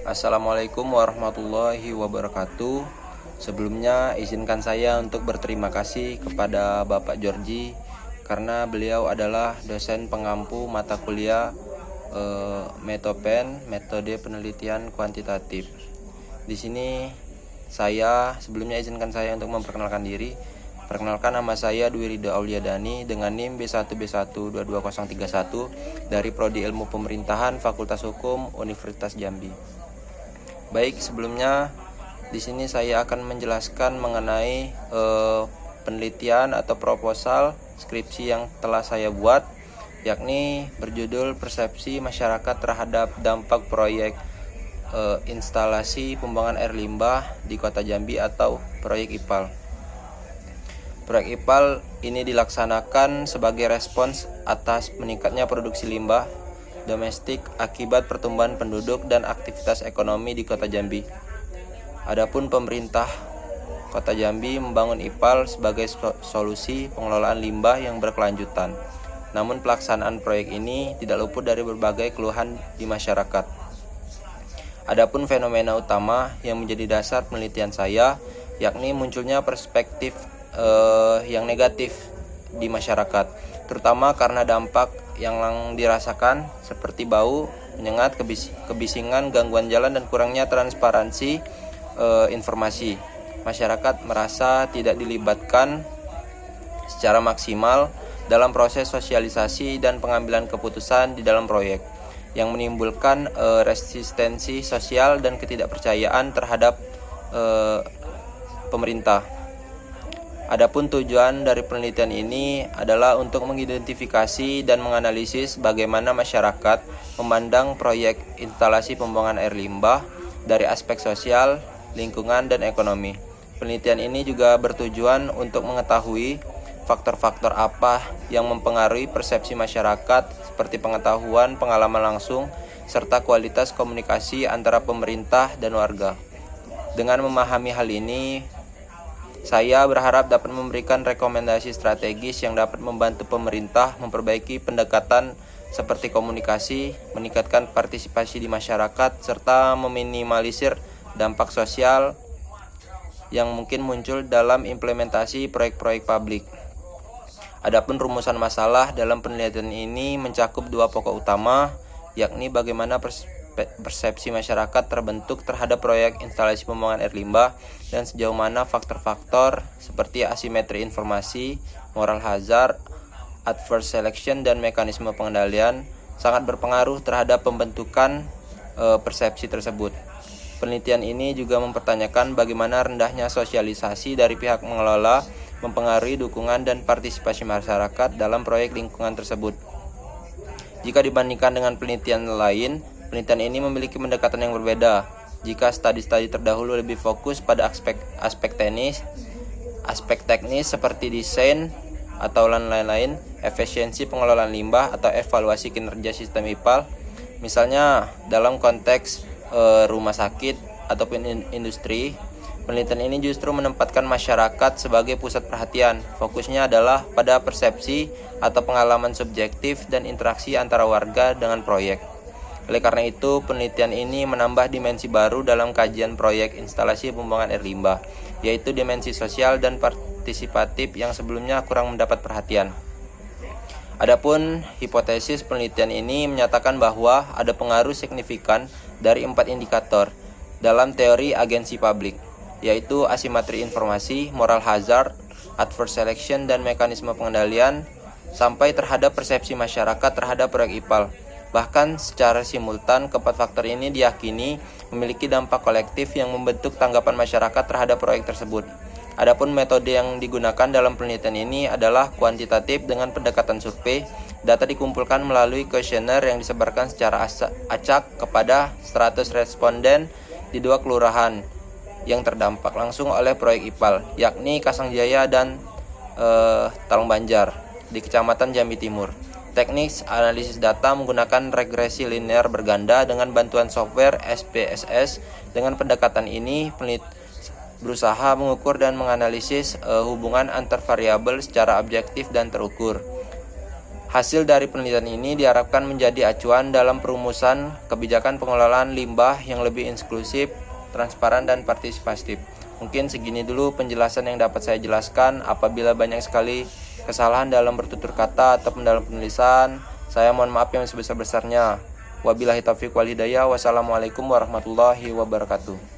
Assalamualaikum warahmatullahi wabarakatuh. Sebelumnya izinkan saya untuk berterima kasih kepada Bapak Georgie karena beliau adalah dosen pengampu mata kuliah Metopen, metode penelitian kuantitatif. Di sini sebelumnya izinkan saya untuk memperkenalkan diri. Perkenalkan, nama saya Dwi Ridho Auliadani dengan NIM B1B1222031 dari Prodi Ilmu Pemerintahan Fakultas Hukum Universitas Jambi. Baik, sebelumnya di sini saya akan menjelaskan mengenai penelitian atau proposal skripsi yang telah saya buat, yakni berjudul Persepsi Masyarakat Terhadap Dampak Proyek Instalasi Pembuangan Air Limbah di Kota Jambi atau Proyek IPAL. Proyek IPAL ini dilaksanakan sebagai respons atas meningkatnya produksi limbah domestik akibat pertumbuhan penduduk dan aktivitas ekonomi di Kota Jambi. Adapun pemerintah Kota Jambi membangun IPAL sebagai solusi pengelolaan limbah yang berkelanjutan. Namun pelaksanaan proyek ini tidak luput dari berbagai keluhan di masyarakat. Adapun fenomena utama yang menjadi dasar penelitian saya, yakni munculnya perspektif yang negatif di masyarakat, terutama karena dampak yang dirasakan seperti bau, menyengat, kebisingan, gangguan jalan, dan kurangnya transparansi informasi. Masyarakat merasa tidak dilibatkan secara maksimal dalam proses sosialisasi dan pengambilan keputusan di dalam proyek, yang menimbulkan resistensi sosial dan ketidakpercayaan terhadap pemerintah. Adapun tujuan dari penelitian ini adalah untuk mengidentifikasi dan menganalisis bagaimana masyarakat memandang proyek instalasi pembuangan air limbah dari aspek sosial, lingkungan, dan ekonomi. Penelitian ini juga bertujuan untuk mengetahui faktor-faktor apa yang mempengaruhi persepsi masyarakat seperti pengetahuan, pengalaman langsung, serta kualitas komunikasi antara pemerintah dan warga. Dengan memahami hal ini, saya berharap dapat memberikan rekomendasi strategis yang dapat membantu pemerintah memperbaiki pendekatan seperti komunikasi, meningkatkan partisipasi di masyarakat, serta meminimalisir dampak sosial yang mungkin muncul dalam implementasi proyek-proyek publik. Adapun rumusan masalah dalam penelitian ini mencakup dua pokok utama, yakni bagaimana persepsi masyarakat terbentuk terhadap proyek instalasi pembuangan air limbah dan sejauh mana faktor-faktor seperti asimetri informasi, moral hazard, adverse selection, dan mekanisme pengendalian sangat berpengaruh terhadap pembentukan persepsi tersebut. Penelitian ini juga mempertanyakan bagaimana rendahnya sosialisasi dari pihak mengelola mempengaruhi dukungan dan partisipasi masyarakat dalam proyek lingkungan tersebut. Jika dibandingkan dengan penelitian lain, penelitian ini memiliki pendekatan yang berbeda. Jika studi-studi terdahulu lebih fokus pada aspek teknis seperti desain atau lain-lain, efisiensi pengelolaan limbah atau evaluasi kinerja sistem IPAL, misalnya dalam konteks rumah sakit ataupun industri, penelitian ini justru menempatkan masyarakat sebagai pusat perhatian. Fokusnya adalah pada persepsi atau pengalaman subjektif dan interaksi antara warga dengan proyek. Oleh karena itu, penelitian ini menambah dimensi baru dalam kajian proyek instalasi pembuangan air limbah, yaitu dimensi sosial dan partisipatif yang sebelumnya kurang mendapat perhatian. Adapun hipotesis penelitian ini menyatakan bahwa ada pengaruh signifikan dari 4 indikator dalam teori agensi publik, yaitu asimetri informasi, moral hazard, adverse selection, dan mekanisme pengendalian, sampai terhadap persepsi masyarakat terhadap proyek IPAL. Bahkan secara simultan, keempat faktor ini diyakini memiliki dampak kolektif yang membentuk tanggapan masyarakat terhadap proyek tersebut. Adapun metode yang digunakan dalam penelitian ini adalah kuantitatif dengan pendekatan survei. Data dikumpulkan melalui kuesioner yang disebarkan secara acak kepada 100 responden di 2 kelurahan yang terdampak langsung oleh proyek IPAL, yakni Kasangjaya dan Talangbanjar di Kecamatan Jambi Timur. Teknik analisis data menggunakan regresi linear berganda dengan bantuan software SPSS. Dengan pendekatan ini, peneliti berusaha mengukur dan menganalisis hubungan antar variabel secara objektif dan terukur. Hasil dari penelitian ini diharapkan menjadi acuan dalam perumusan kebijakan pengelolaan limbah yang lebih inklusif, transparan, dan partisipatif. Mungkin segini dulu penjelasan yang dapat saya jelaskan. Apabila banyak sekali kesalahan dalam bertutur kata atau dalam penulisan, saya mohon maaf yang sebesar-besarnya. Wabillahi taufiq wal hidayah. Wassalamualaikum warahmatullahi wabarakatuh.